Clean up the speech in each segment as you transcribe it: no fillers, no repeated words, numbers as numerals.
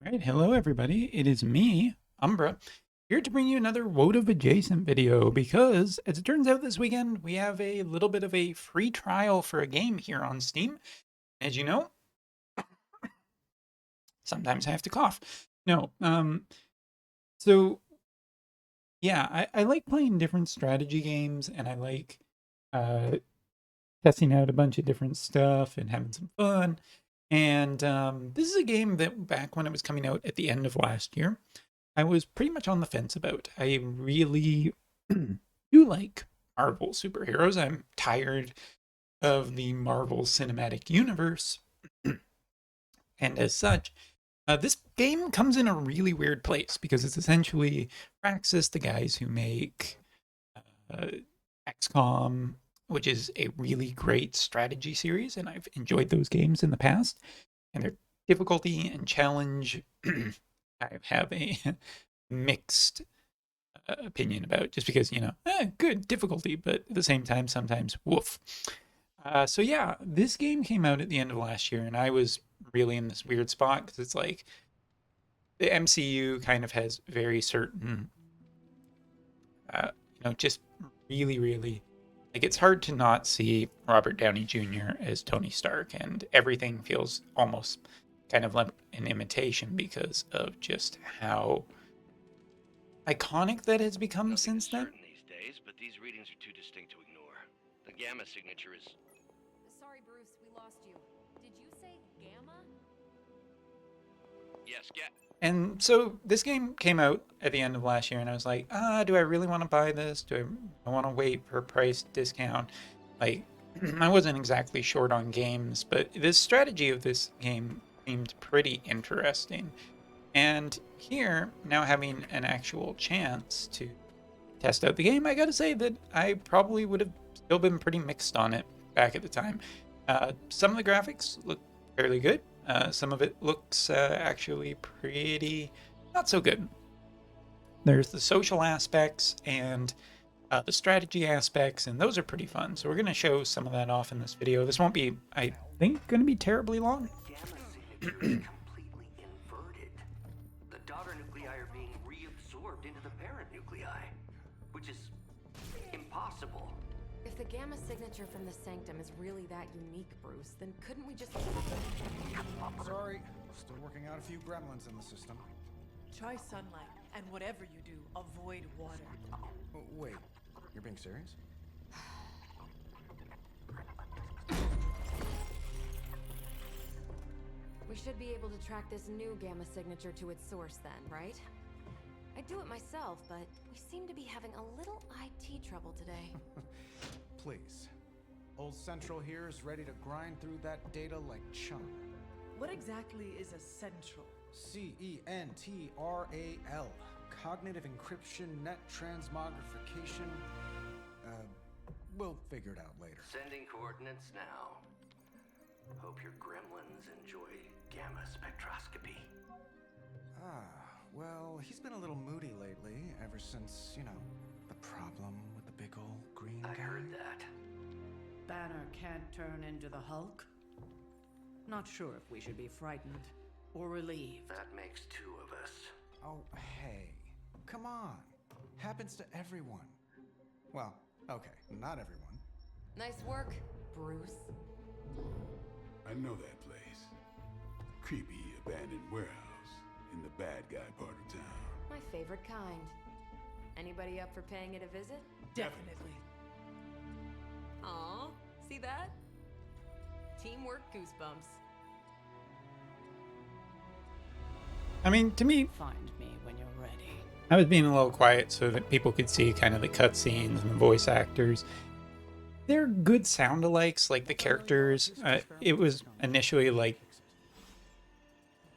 Right, hello everybody. It is me, Umbra, here to bring you another WOTV adjacent video because, as it turns out this weekend, we have a little bit of a free trial for a game here on Steam. As you know, sometimes I have to cough. No, so yeah, I like playing different strategy games and I like uh, testing out a bunch of different stuff and having some fun. And this is a game that back when it was coming out at the end of last year, I was pretty much on the fence about. I really do like Marvel superheroes. I'm tired of the Marvel Cinematic Universe. And as such, this game comes in a really weird place because it's essentially Praxis, the guys who make uh, XCOM, which is a really great strategy series, and I've enjoyed those games in the past. And their difficulty and challenge, I have a mixed opinion about, just because, good difficulty, but at the same time, sometimes woof. So yeah, this game came out at the end of last year, and I was really in this weird spot because it's like the MCU kind of has very certain, just really, really, like it's hard to not see Robert Downey Jr. as Tony Stark, and everything feels almost kind of like an imitation because of just how iconic that has become Nothing is since then. certain these days, but these readings are too distinct to ignore. The gamma signature is... Sorry, Bruce, we lost you. Did you say Gamma? Yes, And so this game came out at the end of last year, and I was like, do I really want to buy this? Do I want to wait for a price discount? Like, I wasn't exactly short on games, but the strategy of this game seemed pretty interesting. And here, now having an actual chance to test out the game, I gotta say that I probably would have still been pretty mixed on it back at the time. Some of the graphics look fairly good. Some of it looks actually pretty not so good. There's the social aspects and the strategy aspects, and those are pretty fun. So we're going to show some of that off in this video. This won't be, I think, going to be terribly long. The gamma signature is completely inverted. The daughter nuclei are being reabsorbed into the parent nuclei, which is impossible. If the Gamma signature from the Sanctum is really that unique, Bruce, then couldn't we just... Sorry, still working out a few gremlins in the system. Try sunlight, and whatever you do, avoid water. Oh, wait, you're being serious? We should be able to track this new Gamma signature to its source then, right? I'd do it myself, but we seem to be having a little IT trouble today. Please. Old Central here is ready to grind through that data like chum. What exactly is a central? CENTRAL. Cognitive encryption, net transmogrification. We'll figure it out later. Sending coordinates now. Hope your gremlins enjoy gamma spectroscopy. Well, he's been a little moody lately, ever since, the problem with the big old green guy. I heard that. Banner can't turn into the Hulk? Not sure if we should be frightened or relieved. That makes two of us. Oh, hey. Come on. Happens to everyone. Well, okay, not everyone. Nice work, Bruce. I know that place. Creepy abandoned warehouse in the bad guy part of town. My favorite kind. Anybody up for paying it a visit? Definitely. Aw, see that? Teamwork goosebumps. I mean, to me, Find me when you're ready. I was being a little quiet so that people could see kind of the cutscenes and the voice actors. They're good sound-alikes, like the characters. It was initially like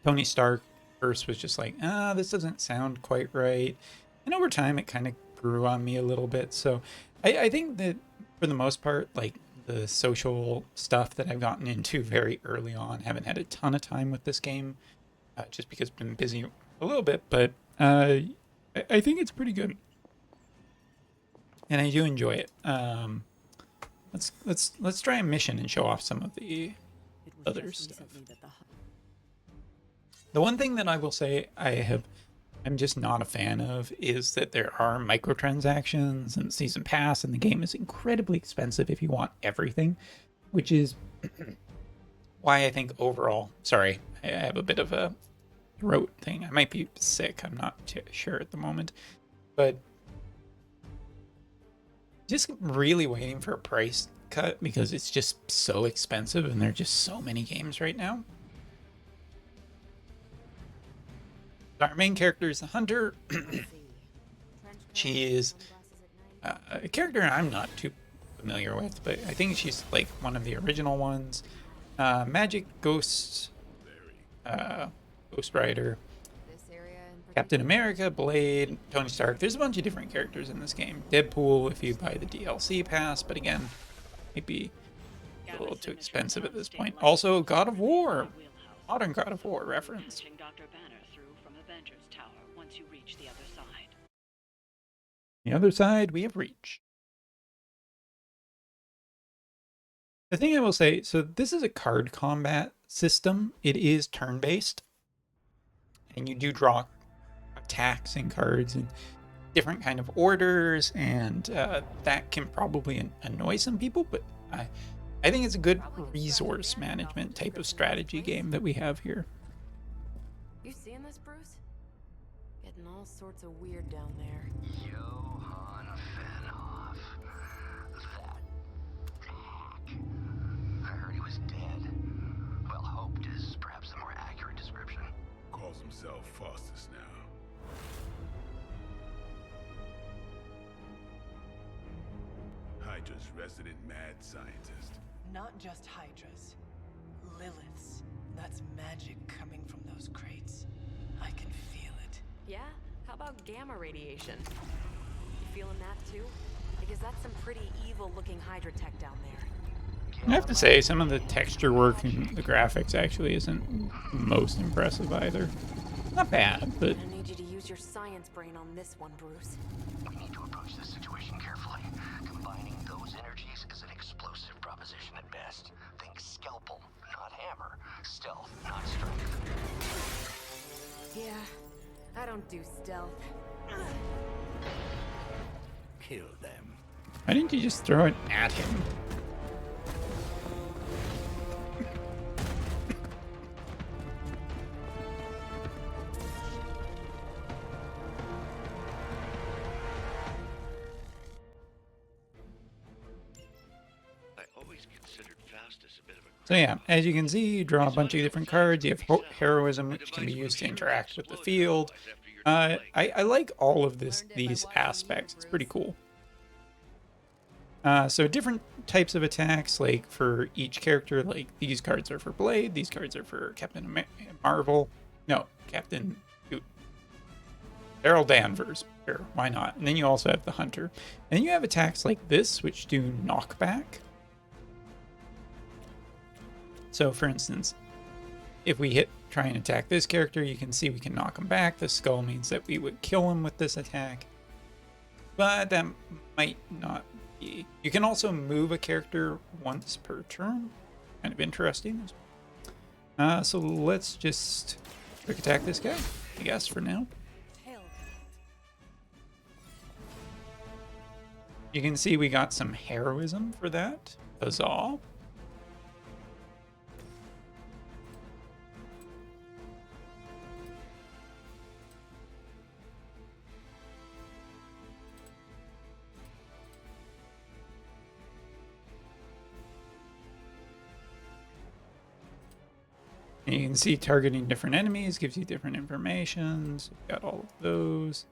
Tony Stark first was just like, this doesn't sound quite right. And over time, it kind of grew on me a little bit. So I think that for the most part, like the social stuff that I've gotten into very early on, haven't had a ton of time with this game, just because I've been busy a little bit. But I think it's pretty good, and I do enjoy it. Let's try a mission and show off some of the It was other just stuff. recently that the The one thing that I will say I'm just not a fan of is that there are microtransactions and season pass, and the game is incredibly expensive if you want everything, which is why I think overall, sorry, I have a bit of a throat thing. I might be sick. I'm not sure at the moment, but just really waiting for a price cut because it's just so expensive and there are just so many games right now. Our main character is the Hunter. She is a character I'm not too familiar with, but I think she's like one of the original ones. Magic, Ghost, Ghost Rider, Captain America, Blade, Tony Stark. There's a bunch of different characters in this game. Deadpool if you buy the DLC pass, but again, might be a little too expensive at this point. Also, God of War, modern God of War reference. The other side, we have Reach. The thing I will say, so this is a card combat system. It is turn-based, and you do draw attacks and cards in different kind of orders, and that can probably annoy some people, but I think it's a good resource management type of strategy game that we have here. You seeing this, Bruce? Getting all sorts of weird down there. Johann Fenhoff. That hack. I heard he was dead. Well, hoped is perhaps the more accurate description. Calls himself Faustus now. Hydra's resident mad scientist. Not just Hydras. Liliths. That's magic coming from those crates. I can feel it. Yeah? How about gamma radiation? You feeling that too? Because that's some pretty evil-looking Hydra tech down there. I have to say, some of the texture work and the graphics actually isn't most impressive either. Not bad, but... I need you to use your science brain on this one, Bruce. We need to approach this situation carefully. Combining those energies is an explosive proposition at best. Think scalpel, not hammer. Stealth, not strength. Yeah, I don't do stealth. Kill them. Why didn't you just throw it at him? I always considered Faustus a bit of a... So yeah, as you can see, you draw a bunch of different cards. You have heroism, which can be used to interact with the field. I like all of these aspects. It's pretty cool. So different types of attacks, like for each character, like these cards are for Blade, these cards are for Captain Marvel. No, Captain Carol Danvers. Sure, why not? And then you also have the Hunter. And then you have attacks like this, which do knockback. So for instance, if we try and attack this character, you can see we can knock him back. The skull means that we would kill him with this attack. But that might not be. You can also move a character once per turn. Kind of interesting. So let's just quick attack this guy, I guess, for now. You can see we got some heroism for that. Huzzah. And you can see targeting different enemies gives you different information. So we've got all of those.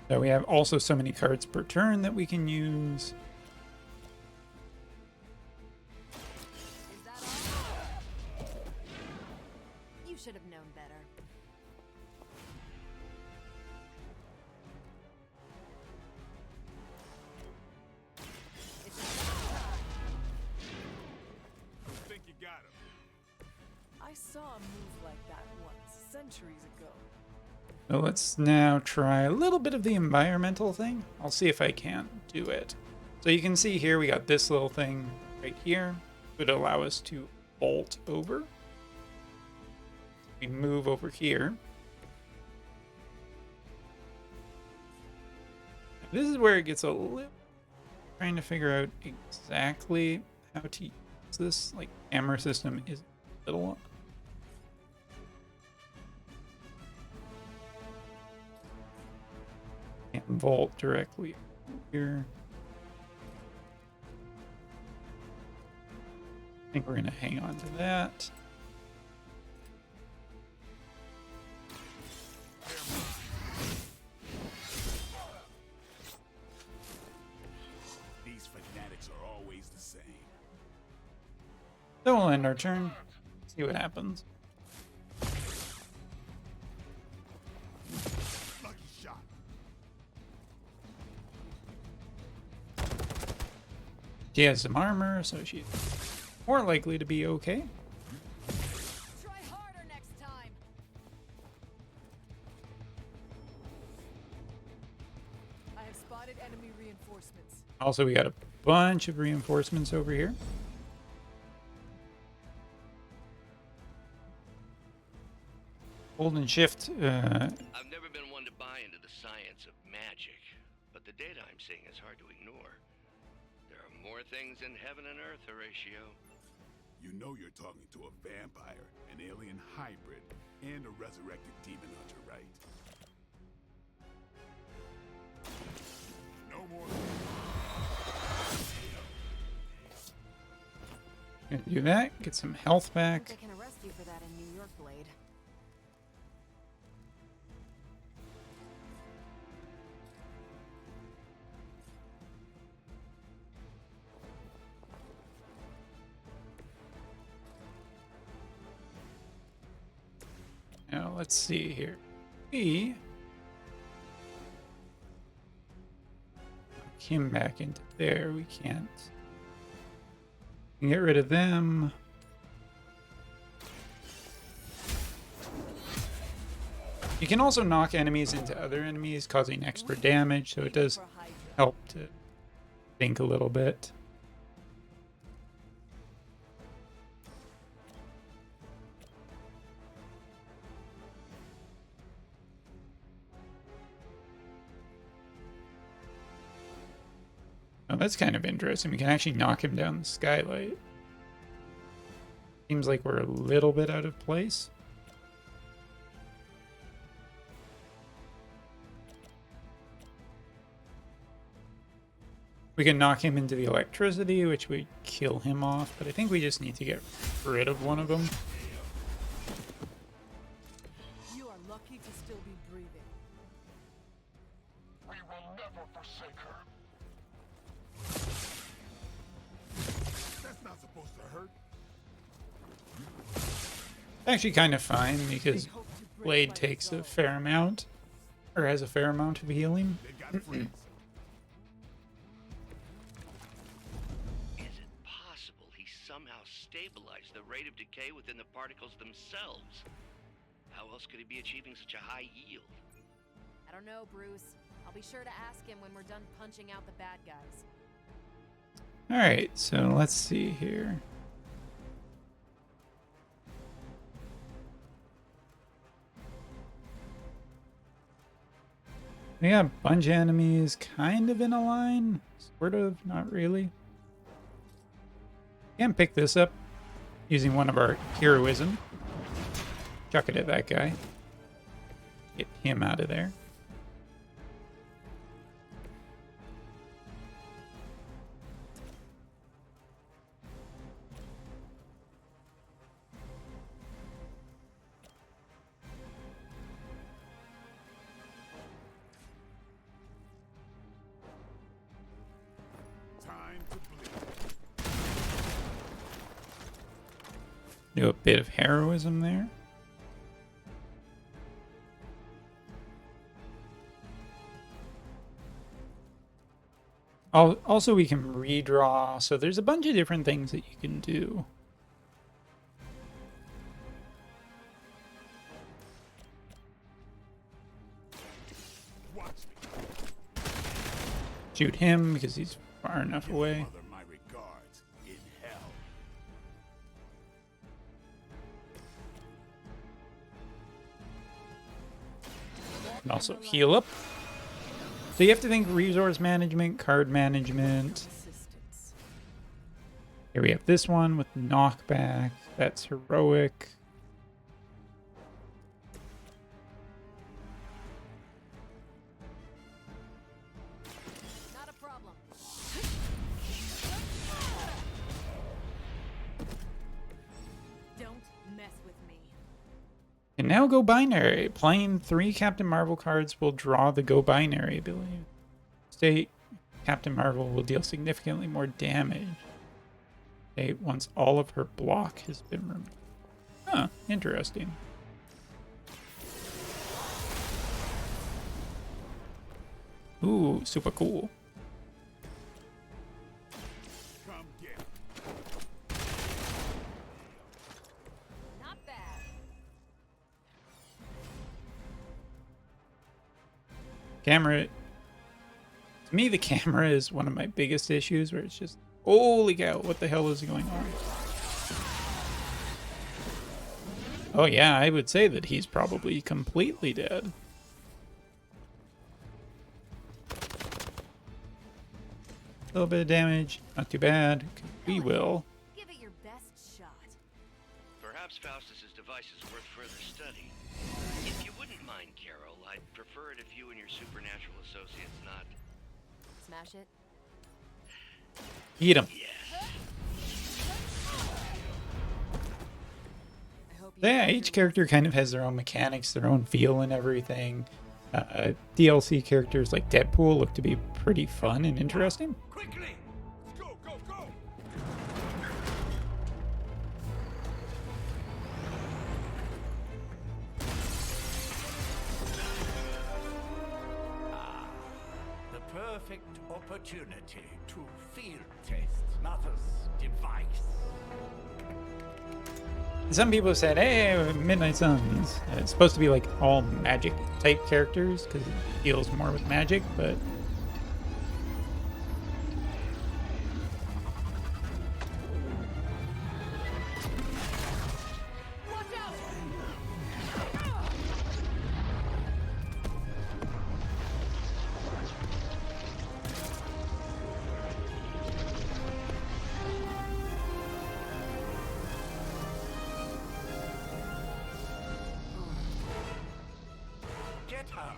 So we have also so many cards per turn that we can use. Is that all? You should have known better. Think you got him? I saw a move like that once, centuries ago. So let's now try a little bit of the environmental thing. I'll see if I can do it. So you can see here we got this little thing right here. It would allow us to bolt over. We move over here. This is where it gets a little trying to figure out exactly how to use this. Like, camera system is a little can't vault directly here. I think we're gonna hang on to that. These fanatics are always the same. So we'll end our turn. See what happens. Lucky shot. She has some armor, so she's more likely to be okay. Try harder next time. I have spotted enemy reinforcements. Also, we got a bunch of reinforcements over here. Hold and shift. I've never been one to buy into the science of magic, but the data I'm seeing is hard to ignore. There are more things in heaven and earth, Horatio. You know you're talking to a vampire, an alien hybrid, and a resurrected demon hunter, right? No more. Gonna do that. Get some health back. They can arrest you for that in New York, Blade. Now let's see here. We knock him back into there. We can't. We can get rid of them. You can also knock enemies into other enemies, causing extra damage, so it does For Hydra. help to think a little bit. Oh, that's kind of interesting. We can actually knock him down the skylight. Seems like we're a little bit out of place. We can knock him into the electricity, which would kill him off, but I think we just need to get rid of one of them. You are lucky to still be breathing. We will never forsake her. That's not supposed to hurt. Actually kind of fine, because They hope to break Blade by takes a themselves. fair amount, or has a fair amount of healing. They've got friends. Is it possible he somehow stabilized the rate of decay within the particles themselves? How else could he be achieving such a high yield? I don't know, Bruce. I'll be sure to ask him when we're done punching out the bad guys. Alright, so let's see here. We got a bunch of enemies kind of in a line. Sort of, not really. Can pick this up using one of our heroism. Chuck it at that guy. Get him out of there. Time to bleed. Do a bit of heroism there. Also, we can redraw, so there's a bunch of different things that you can do. shoot him because he's far enough away. Mother my regards in hell. And also heal up. So you have to think resource management, card management. Assistance. Here we have this one with knockback. That's heroic. Not a problem. Don't mess with me. And now go binary. Playing 3 Captain Marvel cards will draw the go binary ability. State Captain Marvel will deal significantly more damage. State once all of her block has been removed. Huh, interesting. Ooh, super cool. Come get Not bad. Camera. To me, the camera is one of my biggest issues where it's just, holy cow, what the hell is going on? Oh yeah, I would say that he's probably completely dead. A little bit of damage, not too bad. We will. Give it your best shot. Perhaps Faustus's device is worth further study. If you wouldn't mind, Carol, I'd prefer it if you and your supernatural associates not... Smash it. Eat him. Yeah. I hope you Yeah, guys each are- character kind of has their own mechanics, their own feel and everything. DLC characters like Deadpool look to be pretty fun and interesting. quickly. Let's go, go, go. The perfect opportunity to field test Mother's device. Some people said, hey, Midnight Suns. It's supposed to be like all magic type characters because it deals more with magic, but Get her.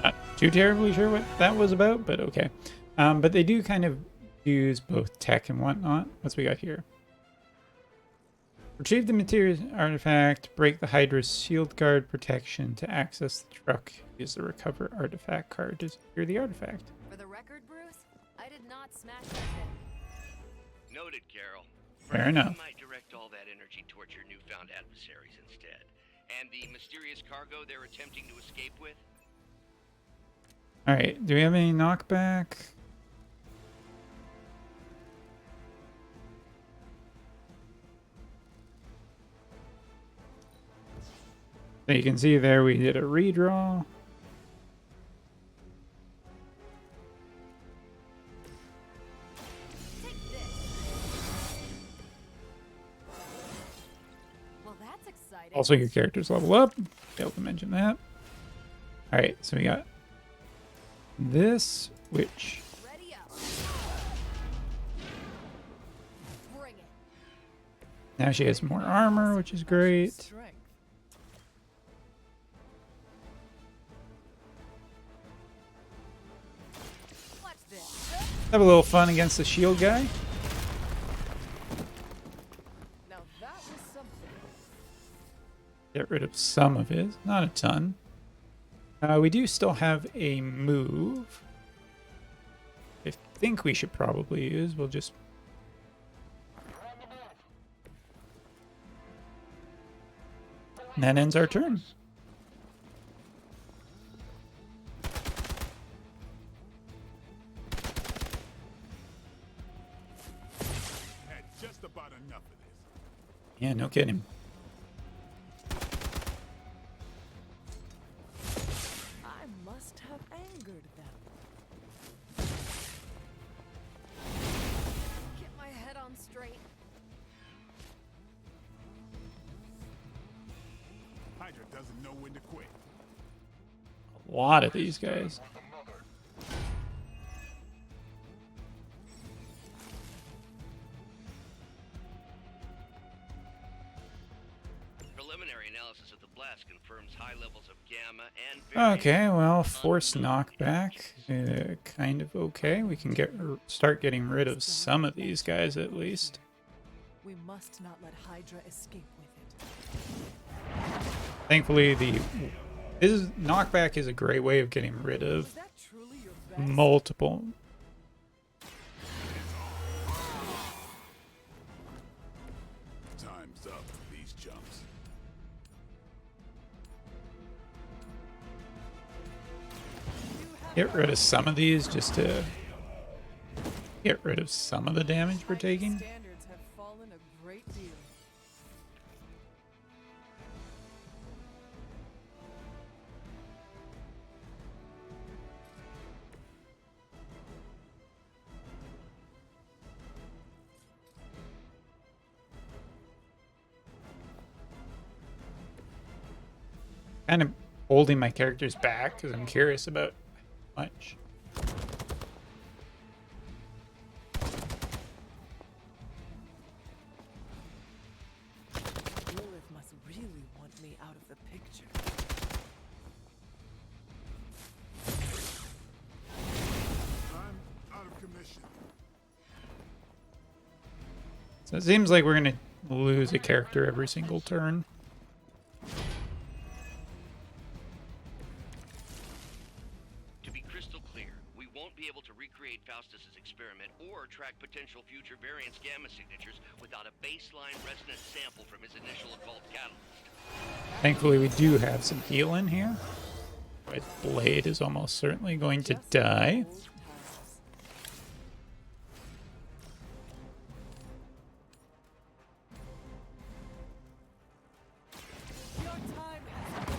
not too terribly sure what that was about, but okay. But they do kind of use both tech and whatnot. What's we got here? Retrieve the materials artifact, break the Hydra's shield guard protection to access the truck. Use the recover artifact card to secure the artifact. For the record, Bruce, I did not smash that thing. Noted, Carol. Fair Perhaps enough. You might direct all that energy towards your newfound adversaries instead. And the mysterious cargo they're attempting to escape with? Alright, do we have any knockback? So you can see there we did a redraw. Take this. Well, that's exciting. Also, your characters level up. Failed to mention that. Alright, so we got this, which Ready up. Bring it. now she has more armor, which is great. Strength. Watch this. Have a little fun against the shield guy. Now that was something. Get rid of some of his, not a ton. We do still have a move. I think we should probably use. We'll just. And that ends our turn. Had just about enough of this. Yeah, no kidding. I must have angered them. Get my head on straight. Hydra doesn't know when to quit. A lot of these guys. Preliminary analysis of the blast confirms high levels of gamma and various Okay, well, force unknown knockback, kind of okay. We can start getting rid of some of these guys at least. We must not let Hydra escape with it. Thankfully, knockback is a great way of getting rid Was of that truly your best? multiple. Time's up for these chumps. Get rid of some of these just to get rid of some of the damage we're Hydra's taking. standards have fallen a great deal. Kind of holding my characters back because I'm curious about how much. Lilith must really want me out of the picture. I'm out of commission. So it seems like we're gonna lose a character every single turn. To be crystal clear, we won't be able to recreate Faustus's experiment or track potential future variants gamma signatures without a baseline resonance sample from his initial occult catalyst. Thankfully, we do have some heal in here. My blade is almost certainly going to Just die. old times. Your time has come.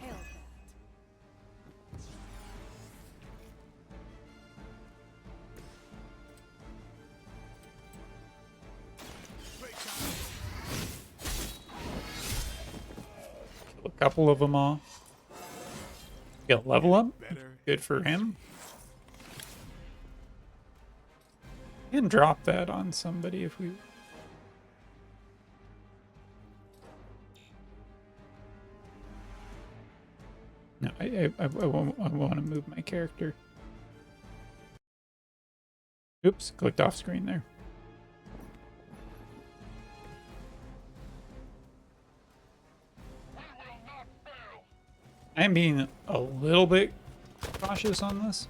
Hail that. Kill a couple of them off. Get a level up. Better. Good for him. And drop that on somebody if we... No, I want to move my character. Oops, clicked off screen there. I'm being a little bit cautious on this.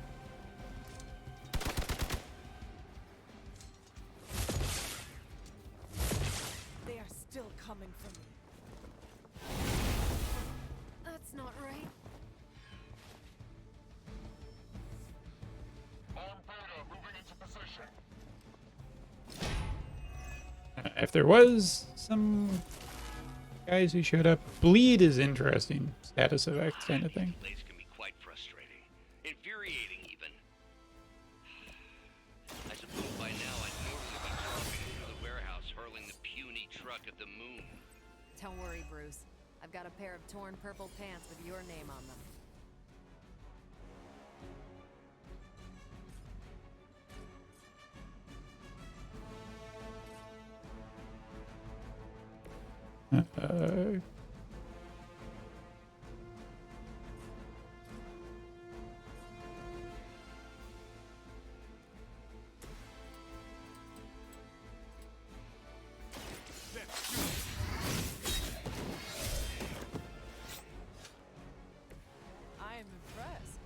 They are still coming for me. That's not right. If there was some guys who showed up, bleed is interesting. Status effect kind of thing. Delays can be quite frustrating, infuriating even. I suppose by now I'd normally be dropping through the warehouse, hurling the puny truck at the moon. Don't worry, Bruce. I've got a pair of torn purple pants with your name on them. I am impressed.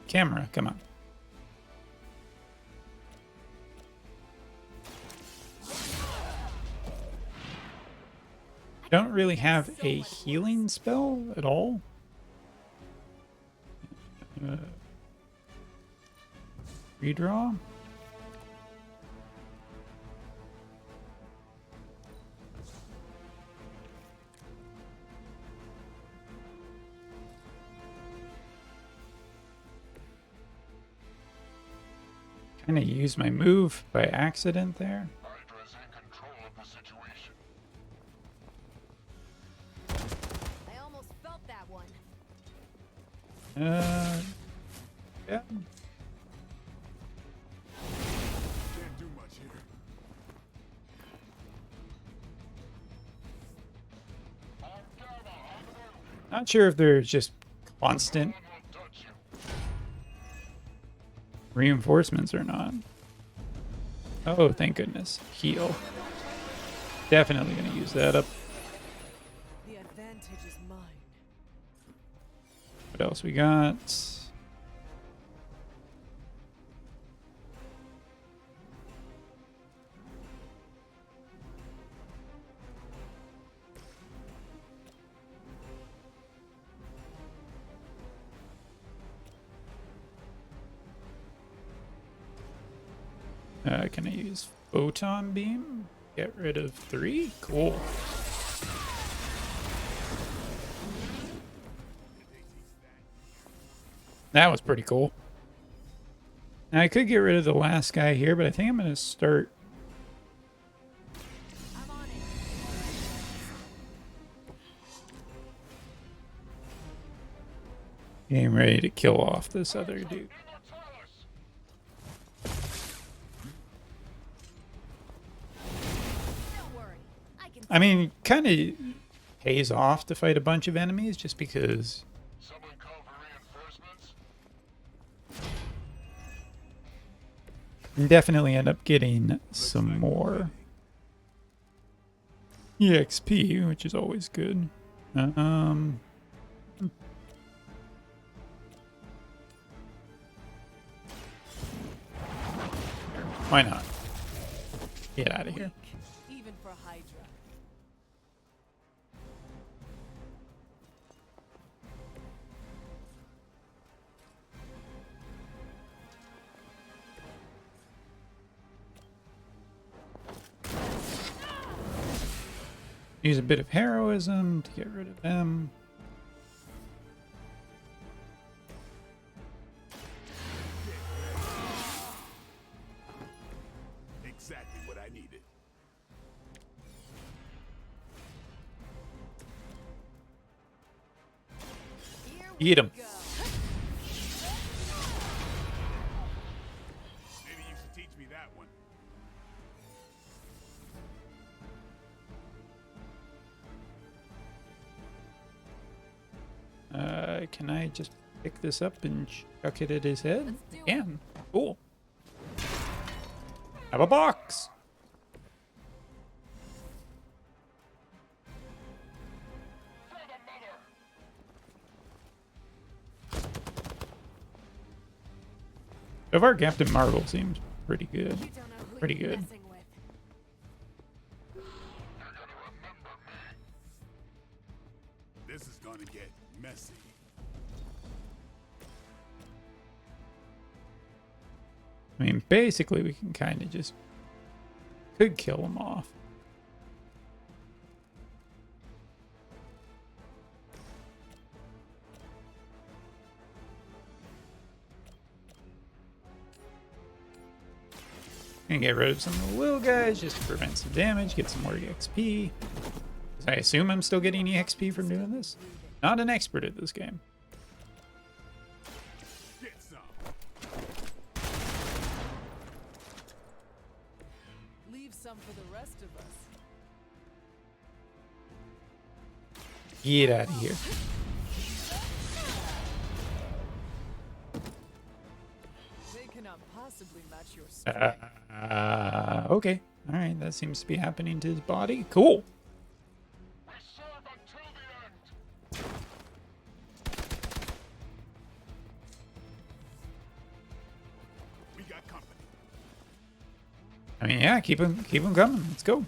camera, come on. Don't really have a healing spell at all. Redraw. Kind of used my move by accident there. Hydra's in control of the situation. I almost felt that one. Yeah. Can't do much here. Not sure if there's just constant reinforcements or not. Oh, thank goodness. Heal. Definitely gonna use that up. The advantage is mine. What else we got? Can I use photon beam? Get rid of 3? Cool. That was pretty cool. Now I could get rid of the last guy here, but I think I'm going to start. I'm on it. Getting ready to kill off this other dude. Don't worry. I can. I mean, kind of pays off to fight a bunch of enemies just because Someone call for reinforcements? you can definitely end up getting some more EXP, which is always good. Why not? Get out of here. Even for Hydra. Use a bit of heroism to get rid of them. Exactly what I needed. Here we Eat him. go. Maybe you should teach me that one. Can I just pick this up and chuck it at his head? Let's do it. Can. Cool. Have a box. So far, Captain Marvel seems pretty good. You don't know who Pretty you're good. messing with. This is gonna get messy. I mean, basically, we can kind of just could kill him off. And get rid of some of the little guys just to prevent some damage, get some more EXP. 'Cause I assume I'm still getting EXP from doing this. Not an expert at this game. Get some. Leave some for the rest of us. Get out of here. They cannot possibly match your strength. Okay. All right. That seems to be happening to his body. Cool. We serve until the end. I mean, yeah, keep them coming. Let's go.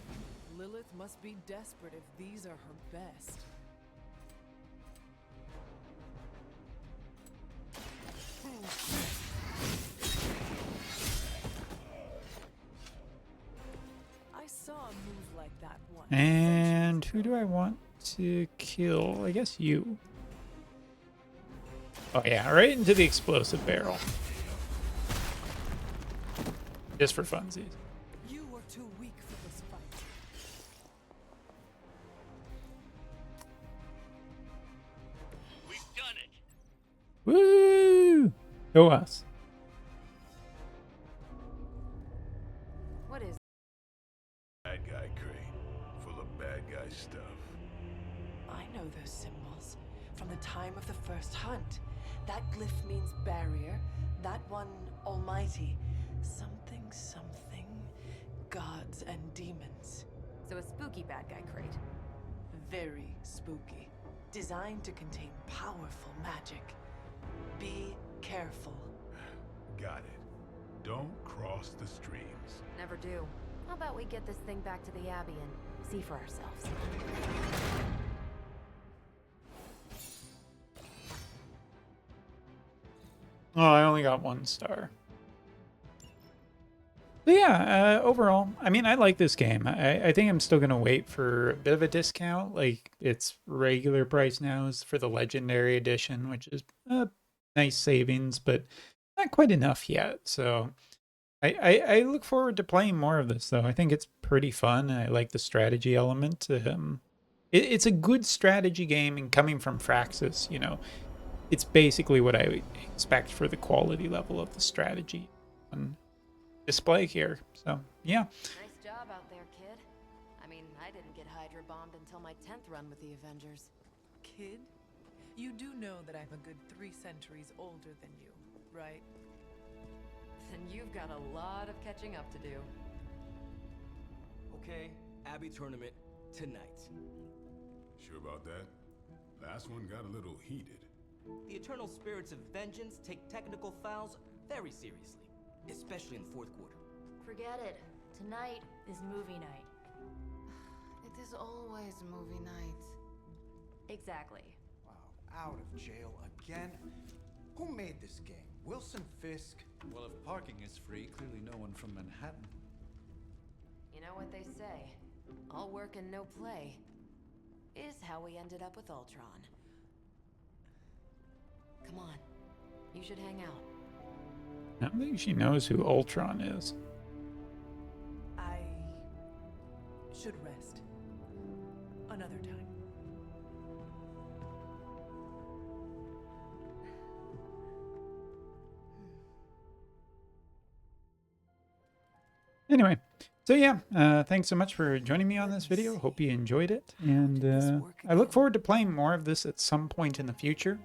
Lilith must be desperate if these are her best. I saw a move like that once. And who do I want to kill? I guess you. Oh yeah, right into the explosive barrel. Just for funsies. You were too weak for this fight. We've done it. Woo! Go us. What is Bad guy crate, full of bad guy stuff. I know those symbols from the time of the first hunt. That glyph means barrier, that one almighty. Something, something, gods and demons. so a spooky bad guy crate? Very spooky. Designed to contain powerful magic. Be careful. Got it. Don't cross the streams. Never do. How about we get this thing back to the Abbey and see for ourselves? Oh, I only got 1 star. But yeah, overall, I mean, I like this game. I think I'm still going to wait for a bit of a discount. Like, its regular price now is for the Legendary Edition, which is a nice savings, but not quite enough yet. So I look forward to playing more of this, though. I think it's pretty fun. I like the strategy element. It's a good strategy game, and coming from Fraxis, you know, it's basically what I would expect for the quality level of the strategy on display here. So, yeah. Nice job out there, kid. I mean, I didn't get Hydra bombed until my 10th run with the Avengers. Kid, you do know that I'm a good 3 centuries older than you, right? Then you've got a lot of catching up to do. Okay, Abbey tournament tonight. Sure about that? Last one got a little heated. The eternal spirits of vengeance take technical fouls very seriously, especially in the 4th quarter. Forget it. Tonight is movie night. It is always movie night. Exactly. Wow, out of jail again? Who made this game? Wilson Fisk? Well, if parking is free, clearly no one from Manhattan. You know what they say? All work and no play is how we ended up with Ultron. Come on. You should hang out. I don't think she knows who Ultron is. I should rest. Another time. Anyway, so yeah, thanks so much for joining me on this video. Hope you enjoyed it. And I look forward to playing more of this at some point in the future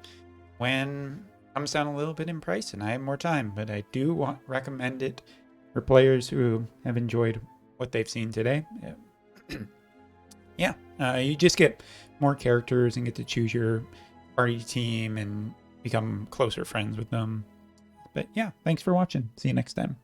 when it comes down a little bit in price and I have more time. But I do recommend it for players who have enjoyed what they've seen today. Yeah, you just get more characters and get to choose your party team and become closer friends with them. But yeah, thanks for watching. See you next time.